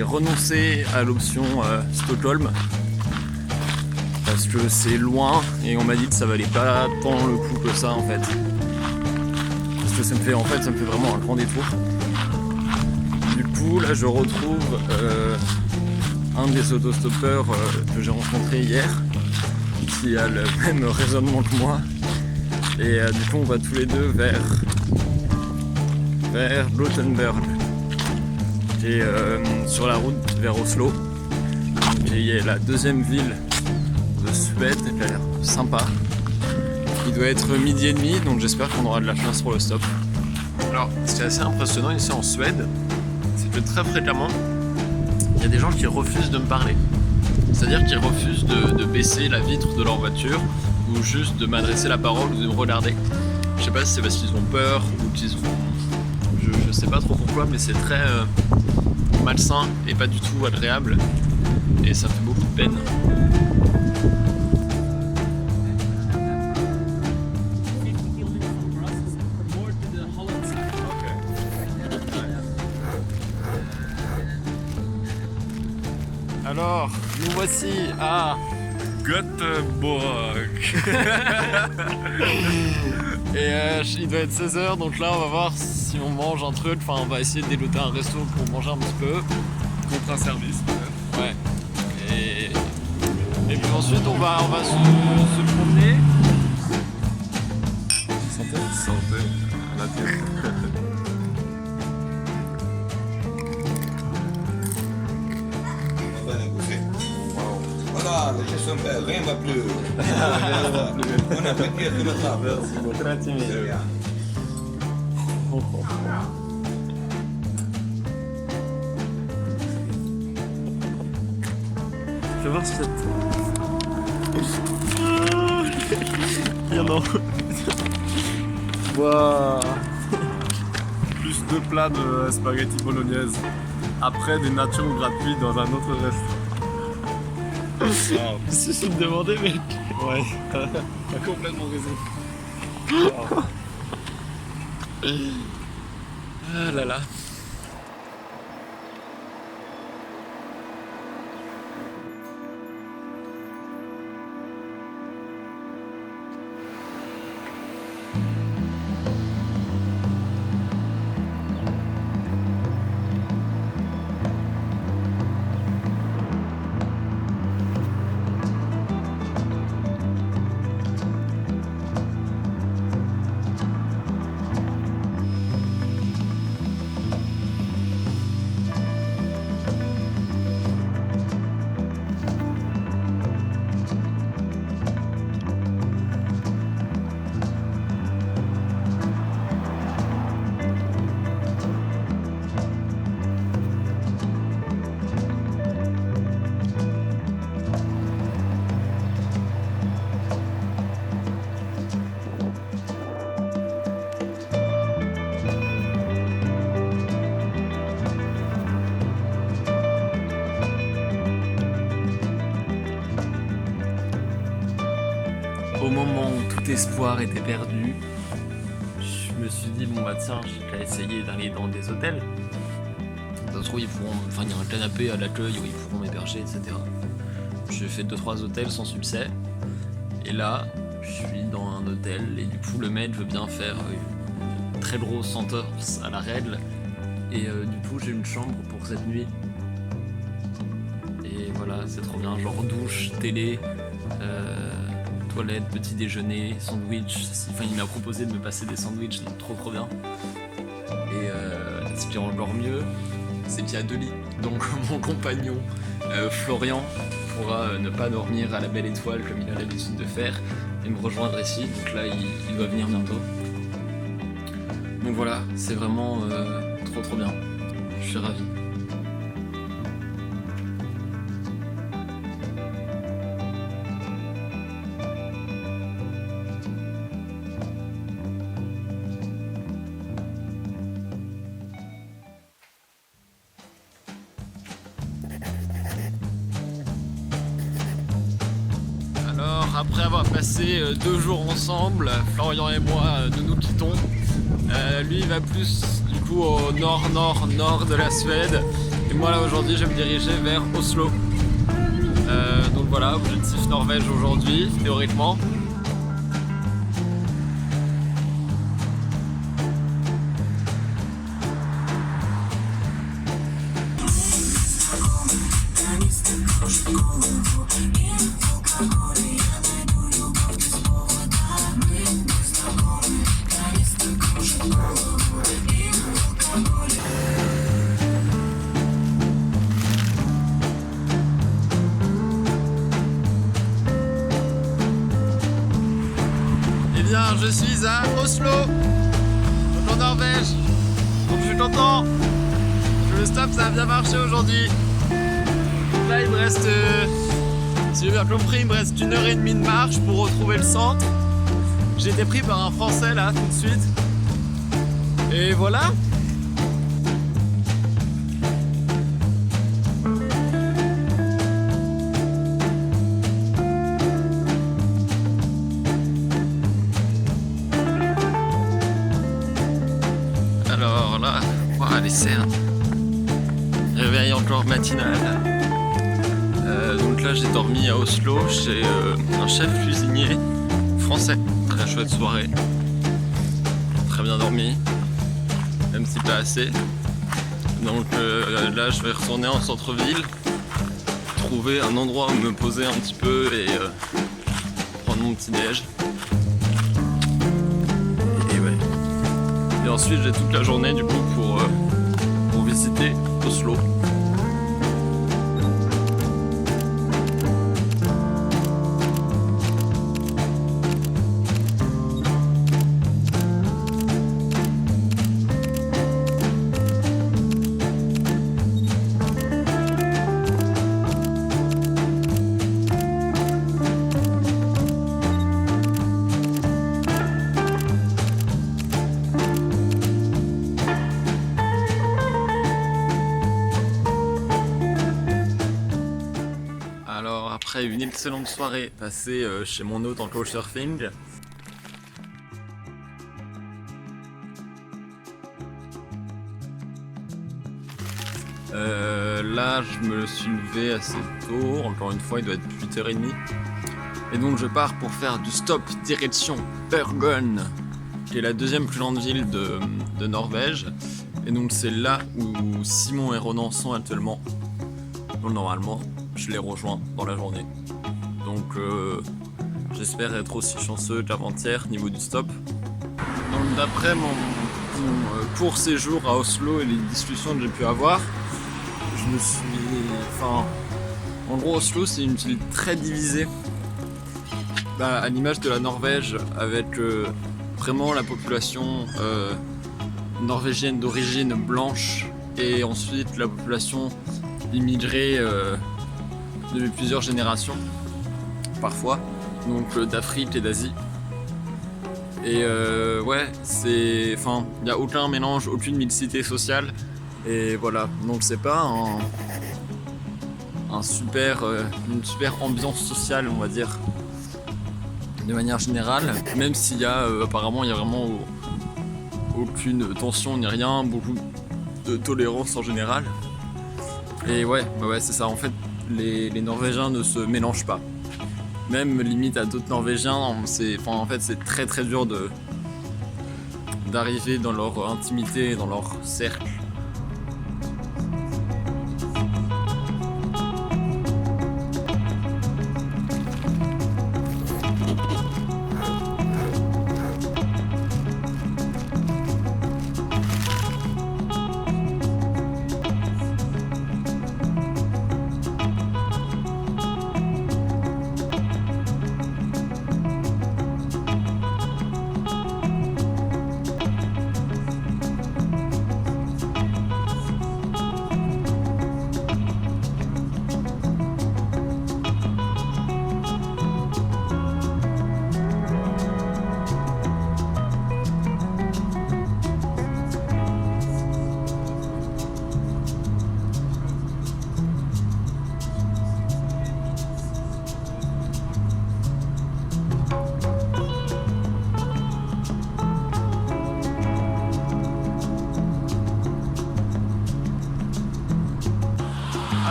j'ai renoncé à l'option Stockholm parce que c'est loin et on m'a dit que ça valait pas tant le coup que ça en fait. Parce que ça me fait vraiment un grand détour. Du coup là je retrouve un des autostoppeurs que j'ai rencontré hier qui a le même raisonnement que moi et du coup on va tous les deux vers Gothenburg qui est sur la route vers Oslo, qui est la deuxième ville de Suède, qui a l'air sympa. Il doit être 12h30 donc j'espère qu'on aura de la chance pour le stop. Alors ce qui est assez impressionnant ici en Suède, c'est que très fréquemment il y a des gens qui refusent de me parler. C'est-à-dire qu'ils refusent de baisser la vitre de leur voiture ou juste de m'adresser la parole ou de me regarder. Je sais pas si c'est parce qu'ils ont peur ou qu'ils ont... Je sais pas trop pourquoi, mais c'est très malsain et pas du tout agréable. Et ça fait beaucoup de peine. Alors, nous voici à Göteborg. Et il doit être 16h, donc là on va voir si on mange un truc. Enfin, on va essayer de déloter un resto pour manger un petit peu. Contre un service peut-être. Ouais. Et puis ensuite on va se promener. Santé à la tête. Voilà, les gens sont belles, rien ne va plus. On a fait tout le temps. Très timide. Je vais voir si cette... Bien non. Waouh. Plus 2 plats de spaghetti bolognaise. Après des nachos gratuits dans un autre restaurant. Je suis de demander, mais... Ouais, t'as complètement raison. Ah là là. Au moment où tout espoir était perdu, je me suis dit bon bah tiens, j'ai qu'à essayer d'aller dans des hôtels. Ça se trouve, il y a un canapé à l'accueil où ils pourront m'héberger, etc. J'ai fait 2-3 hôtels sans succès. Et là, je suis dans un hôtel et du coup le maître veut bien faire une très grosse entorse à la règle. Et du coup j'ai une chambre pour cette nuit. Et voilà, c'est trop bien, genre douche, télé, toilette, petit déjeuner, sandwich. Enfin, il m'a proposé de me passer des sandwichs, donc trop bien. Et ce qui est encore mieux, c'est qu'il y a 2 lits. Donc mon compagnon Florian pourra ne pas dormir à la Belle Étoile comme il a l'habitude de faire et me rejoindre ici. Donc là, il doit venir bientôt. Donc voilà, c'est vraiment trop bien. Je suis ravi. Alors, après avoir passé 2 jours ensemble, Florian et moi, nous nous quittons. Lui il va plus du coup au nord de la Suède. Et moi là aujourd'hui je vais me diriger vers Oslo. Donc voilà, objectif Norvège aujourd'hui, théoriquement. Je suis à Oslo, donc en Norvège, donc je suis content. Le stop ça a bien marché aujourd'hui. Là il me reste, si j'ai bien compris, il me reste 1h30 de marche pour retrouver le centre. J'ai été pris par un Français là tout de suite. Et voilà. Alors là, voilà les cernes. Réveil encore matinal. Donc là j'ai dormi à Oslo chez un chef cuisinier français. Très chouette soirée. Très bien dormi. Même si pas assez. Donc là je vais retourner en centre-ville. Trouver un endroit où me poser un petit peu et prendre mon petit déj. Et ensuite j'ai toute la journée du coup pour visiter Oslo. Après une excellente soirée passée chez mon hôte en couchsurfing. Là je me suis levé assez tôt, encore une fois il doit être 8h30. Et donc je pars pour faire du stop direction Bergen, qui est la deuxième plus grande ville de Norvège. Et donc c'est là où Simon et Ronan sont actuellement. Donc normalement je les rejoins dans la journée. Donc j'espère être aussi chanceux qu'avant-hier niveau du stop. Donc d'après mon court séjour à Oslo et les discussions que j'ai pu avoir, je me suis... Enfin, en gros Oslo c'est une ville très divisée. À l'image de la Norvège, avec vraiment la population norvégienne d'origine blanche et ensuite la population immigrée depuis plusieurs générations, parfois, donc d'Afrique et d'Asie. Et ouais, c'est... Enfin, il n'y a aucun mélange, aucune mixité sociale. Et voilà, donc c'est pas une super ambiance sociale, on va dire, de manière générale, même s'il y a apparemment il y a vraiment aucune tension ni rien, beaucoup de tolérance en général. Et ouais, c'est ça, en fait les Norvégiens ne se mélangent pas. Même limite à d'autres Norvégiens, en fait c'est très très dur d'arriver dans leur intimité, dans leur cercle.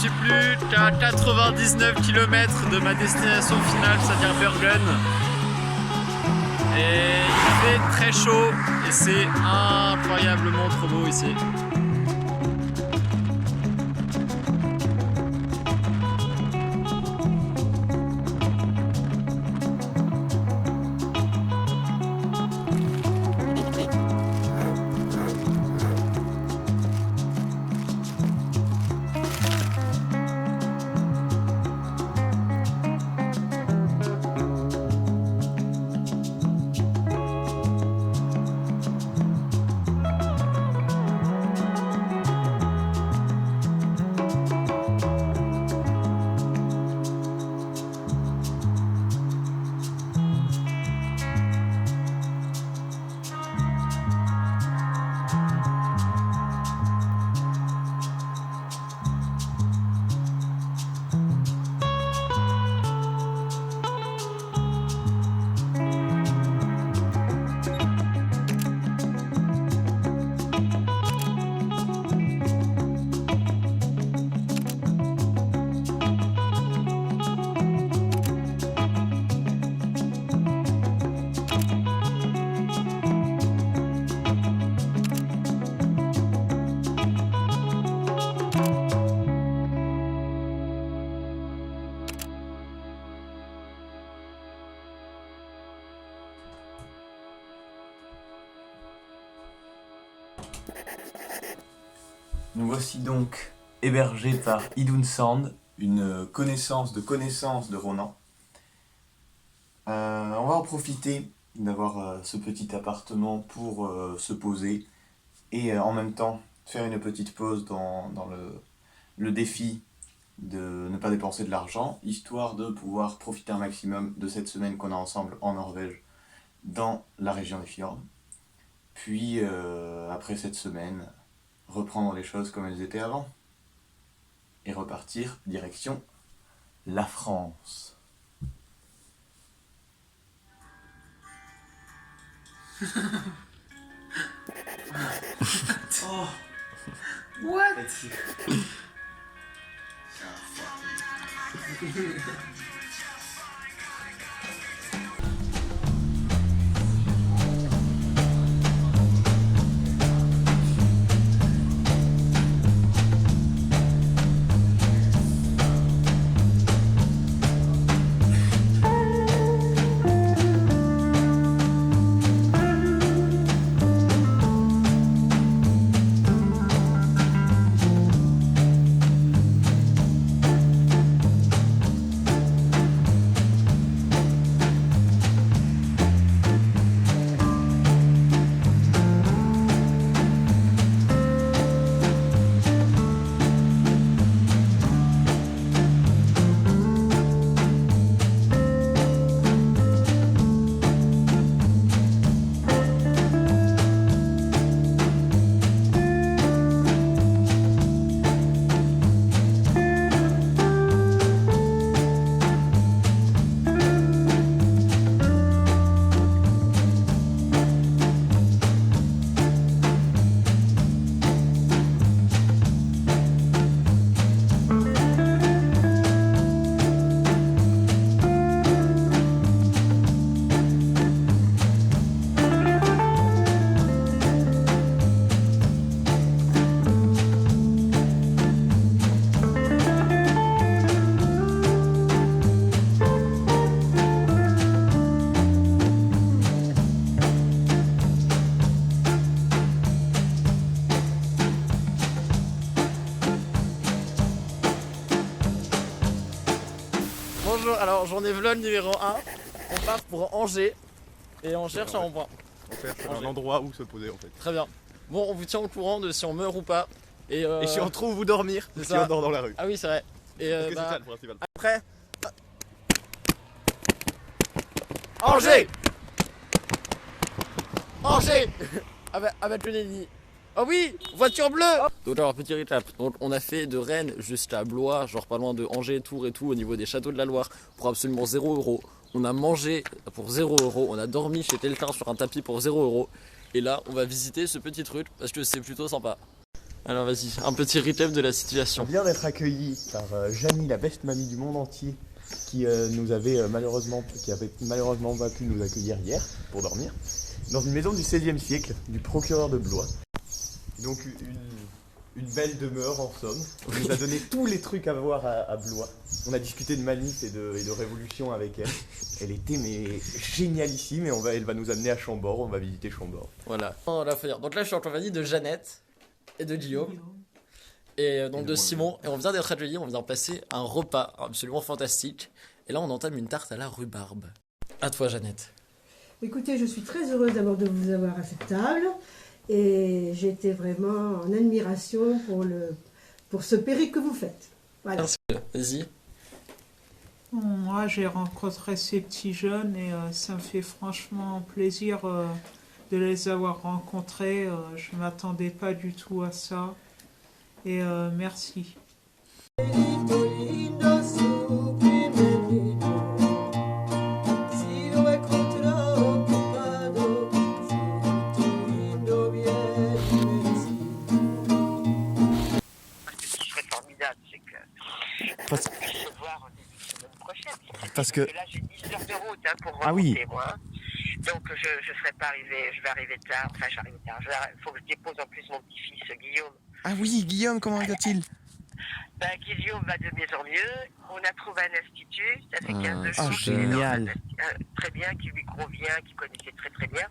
suis plus qu'à 99 km de ma destination finale, c'est-à-dire Bergen. Et il fait très chaud et c'est incroyablement trop beau ici. Nous voici donc hébergés par Idun Sand, une connaissance de Ronan. On va en profiter d'avoir ce petit appartement pour se poser et en même temps faire une petite pause dans le défi de ne pas dépenser de l'argent, histoire de pouvoir profiter un maximum de cette semaine qu'on a ensemble en Norvège dans la région des fjords. Puis après cette semaine, reprendre les choses comme elles étaient avant et repartir direction la France. Oh. What? Bonjour, alors journée vlog numéro 1, on part pour Angers et on cherche un rond-point. On cherche un endroit où se poser en fait. Très bien. Bon, on vous tient au courant de si on meurt ou pas. Et si on trouve où dormir, c'est si ça. on dort dans la rue. Ah oui, c'est vrai. Et Parce que c'est ça le principal. après... Angers Angers avec le Nenni. Ah oui, voiture bleue. Donc alors petit récap, donc on a fait de Rennes jusqu'à Blois, genre pas loin de Angers, Tours et tout, au niveau des châteaux de la Loire, pour absolument 0 €. On a mangé pour 0 €, on a dormi chez quelqu'un sur un tapis pour 0 €. Et là, on va visiter ce petit truc parce que c'est plutôt sympa. Alors vas-y, un petit recap de la On situation. vient d'être accueillis par Janie, la best mamie du monde entier, qui avait malheureusement pas pu nous accueillir hier pour dormir, dans une maison du XVIe siècle, du procureur de Blois. Donc une belle demeure en somme. On nous a donné tous les trucs à voir à Blois. On a discuté de manif et de révolution avec elle. Elle était mais génialissime et elle va nous amener à Chambord, on va visiter Chambord. Voilà. Donc là, je suis en compagnie de Jeannette et de Guillaume. Et donc de Simon. Et on vient d'être accueillis, on vient de passer un repas absolument fantastique. Et là, on entame une tarte à la rhubarbe. À toi, Jeannette. Écoutez, je suis très heureuse d'abord de vous avoir à cette table et j'étais vraiment en admiration pour ce périple que vous faites. Voilà. Merci. Vas-y. Moi, j'ai rencontré ces petits jeunes et ça me fait franchement plaisir de les avoir rencontrés. Je ne m'attendais pas du tout à ça. Et merci. Parce que... Là, j'ai 10 heures de route pour remonter, Ah oui. moi. Donc, je serai pas arrivé, je vais arriver tard. Enfin, j'arrive tard. Il faut que je dépose en plus mon petit-fils, Guillaume. Ah oui, Guillaume, comment va-t-il? Guillaume va de mieux en mieux. On a trouvé un institut, ça fait 15 jours. Oh, qu'il est dans génial. très bien, qui lui convient, qui connaissait très très bien.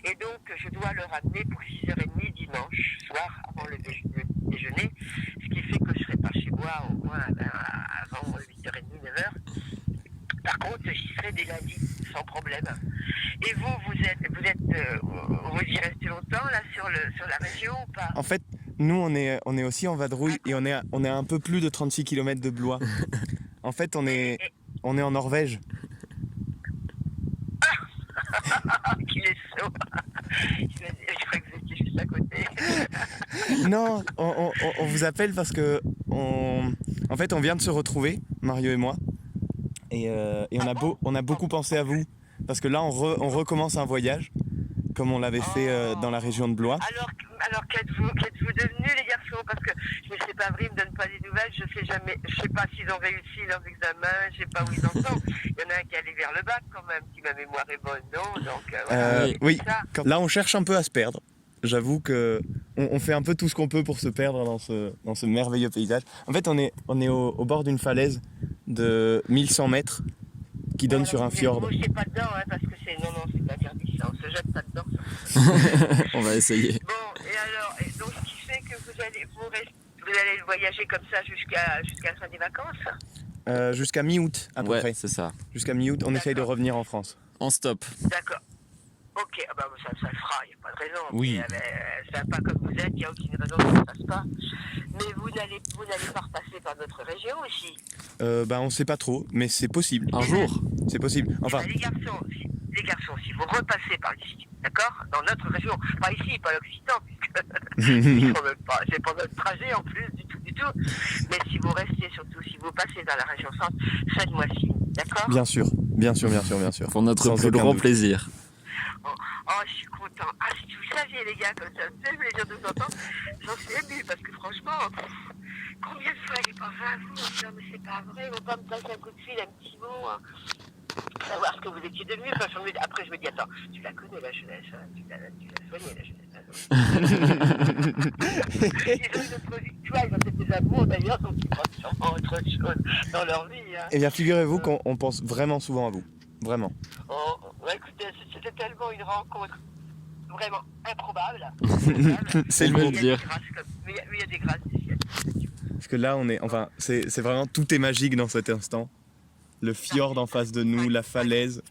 Et donc, je dois le ramener pour 6h30 dimanche soir, avant le déjeuner. Ce qui fait que je serai pas chez moi au moins avant 8h30, 9h. Par contre, j'y serai dès lundi, sans problème. Et vous y restez longtemps là sur la région ou pas? En fait, nous on est aussi en vadrouille et on est à un peu plus de 36 km de Blois. En fait, on est en Norvège. Qu'il est saut. Je crois que vous étiez juste à côté. Non, on vous appelle parce que en fait, on vient de se retrouver, Mario et moi, et on a beaucoup pensé à vous parce que là, on recommence un voyage comme on l'avait fait dans la région de Blois. Alors qu'êtes-vous devenus les garçons? Parce que je ne sais pas, Brie me donne pas des nouvelles, je sais pas s'ils ont réussi leurs examens, je sais pas où ils en sont. Il y en a un qui est allé vers le bac quand même, si ma mémoire est bonne, non? Donc voilà, Oui, ça. là on cherche un peu à se perdre. J'avoue que on fait un peu tout ce qu'on peut pour se perdre dans ce merveilleux paysage. En fait, on est au bord d'une falaise de 1100 mètres qui donne sur un fjord. Ne mouchez pas dedans, hein, parce que c'est interdit ça, on se jette pas dedans. On va essayer. Bon, et alors, donc ce qui fait que vous allez voyager comme ça jusqu'à la fin des vacances? Jusqu'à mi-août à peu Ouais, près. c'est ça. Jusqu'à mi-août, on essaye de revenir en France. En stop. D'accord. Ok, ça le fera, il n'y a pas de raison. Oui. Mais, sympa comme vous êtes, il n'y a aucune raison que ça ne se passe pas. Mais vous n'allez pas repasser par notre région ici? On ne sait pas trop, mais c'est possible. Un jour. C'est possible. Enfin, Les garçons, si vous repassez par ici, d'accord? Dans notre région, pas ici, pas l'Occitan, puisque c'est pas notre trajet en plus, du tout. Mais si vous restez, surtout si vous passez dans la région centre, faites-moi signe, d'accord? bien sûr. Pour notre Sans plus aucun grand doute. plaisir. Oh, je suis content. Ah, si vous saviez, les gars, comme ça me fait plaisir de vous entendre, j'en suis ému, parce que franchement, combien de fois il n'est pas venu à vous? Non, mais c'est pas vrai, ils vont pas me passer un coup de fil, un petit mot, hein, savoir ce que vous étiez devenu. Enfin, après, je me dis, attends, tu la connais, la jeunesse, hein, tu l'as soignée, la jeunesse. Ils ont une autre vie que toi, ils ont peut-être des amours, d'ailleurs, donc ils pensent sûrement autre chose dans leur vie. Hein. Eh bien, figurez-vous qu'on pense vraiment souvent à vous. Vraiment. Oh, écoutez, c'était tellement une rencontre vraiment improbable. C'est le On peut mot. le dire. Mais il y a des grâces du ciel. Parce que là, c'est vraiment, tout est magique dans cet instant. Le fjord en face de nous, la falaise,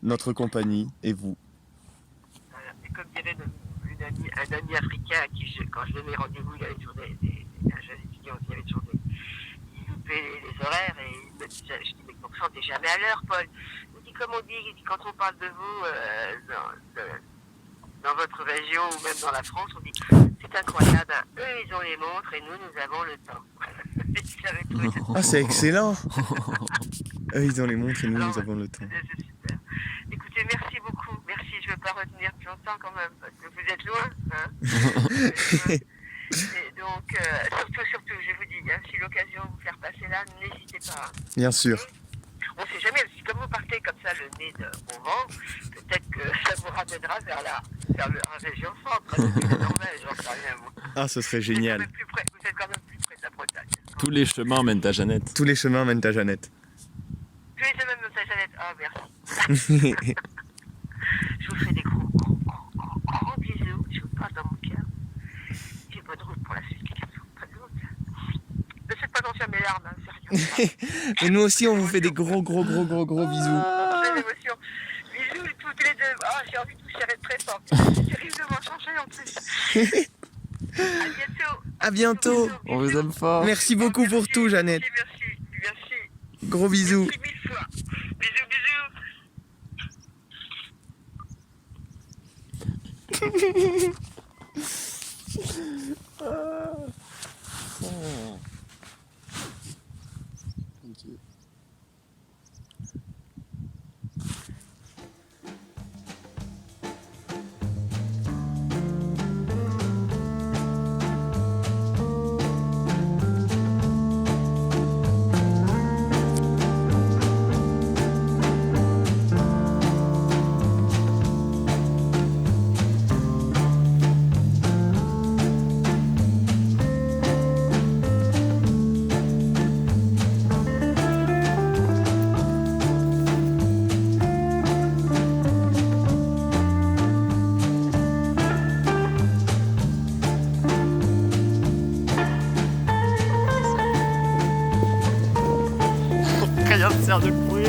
notre compagnie et vous. Voilà. Et comme dirait un ami africain à qui, quand je donnais rendez-vous, il y avait toujours un jeune étudiant qui avait toujours il loupait les horaires et il me disait, je dis, mais pourquoi on n'est jamais à l'heure, Paul? Il me dit, comme on dit, quand on parle de vous dans votre région ou même dans la France, on dit, c'est incroyable, hein. Eux ils ont les montres et nous avons le temps. J'avais trouvé ça Ah, c'est excellent. Eux, ils ont les montres et nous avons le temps. c'est super. Écoutez, merci beaucoup. Merci, je ne veux pas retenir plus longtemps quand même, parce que vous êtes loin. Hein. Donc, surtout, je vous dis, hein, si l'occasion vous faire passer là, n'hésitez pas. Bien sûr. On sait jamais, si comme vous partez comme ça le nez au vent, peut-être que ça vous ramènera vers la région centre, la Norvège, j'en sais rien. Vous. Ah, ce serait Vous êtes génial. quand même plus près de la Bretagne. Tous les chemins mènent à Jeannette. Tous les chemins mènent à Jeannette. Tous les semaines, notre Jeannette. Ah, merci. Je vous fais des gros bisous. Je vous parle dans mon cœur. Et bonne route pour la suite qui est très longue. Ne faites pas attention à mes larmes, hein, sérieux. Et nous aussi, on vous fait des gros bisous. J'ai l'émotion. Bisous toutes les deux. Ah, j'ai envie de vous serrer très fort. C'est terriblement changé en plus. À bientôt. À bientôt. On vous aime fort. Merci beaucoup pour tout, Jeannette. Merci. Gros bisous. Merci 1000 fois. Bisous. Rien ne sert de courir.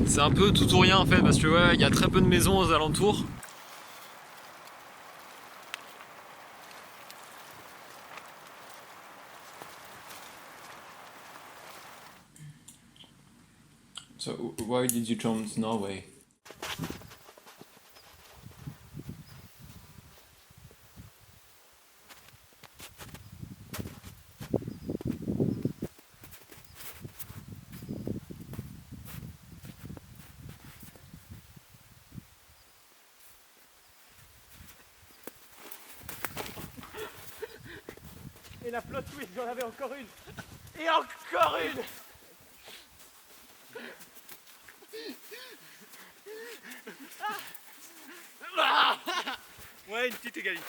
C'est un peu tout ou rien en fait parce que ouais, il y a très peu de maisons aux alentours. So why did you choose Norway? Et la plot twist, j'en avais encore une. Et encore une. Ouais, une petite égalité.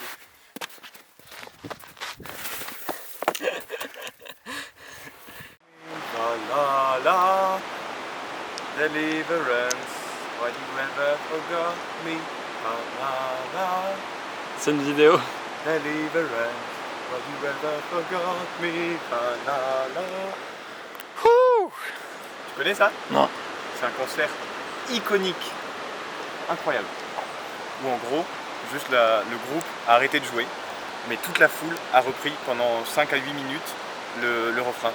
La la, deliverance, why you ever forgot me? La C'est une vidéo. deliverance, why you ever forgot me? La. Tu connais ça? Non. C'est un concert iconique, incroyable. Où en gros, juste le groupe a arrêté de jouer, mais toute la foule a repris pendant 5 à 8 minutes le refrain.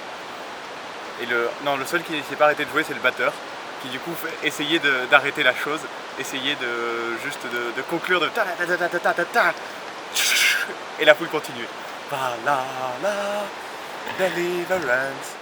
Et le seul qui ne s'est pas arrêté de jouer, c'est le batteur, qui du coup essayait d'arrêter la chose, essayait de conclure de ta ta ta ta ta ta ta, et la foule continuait. La la, deliverance.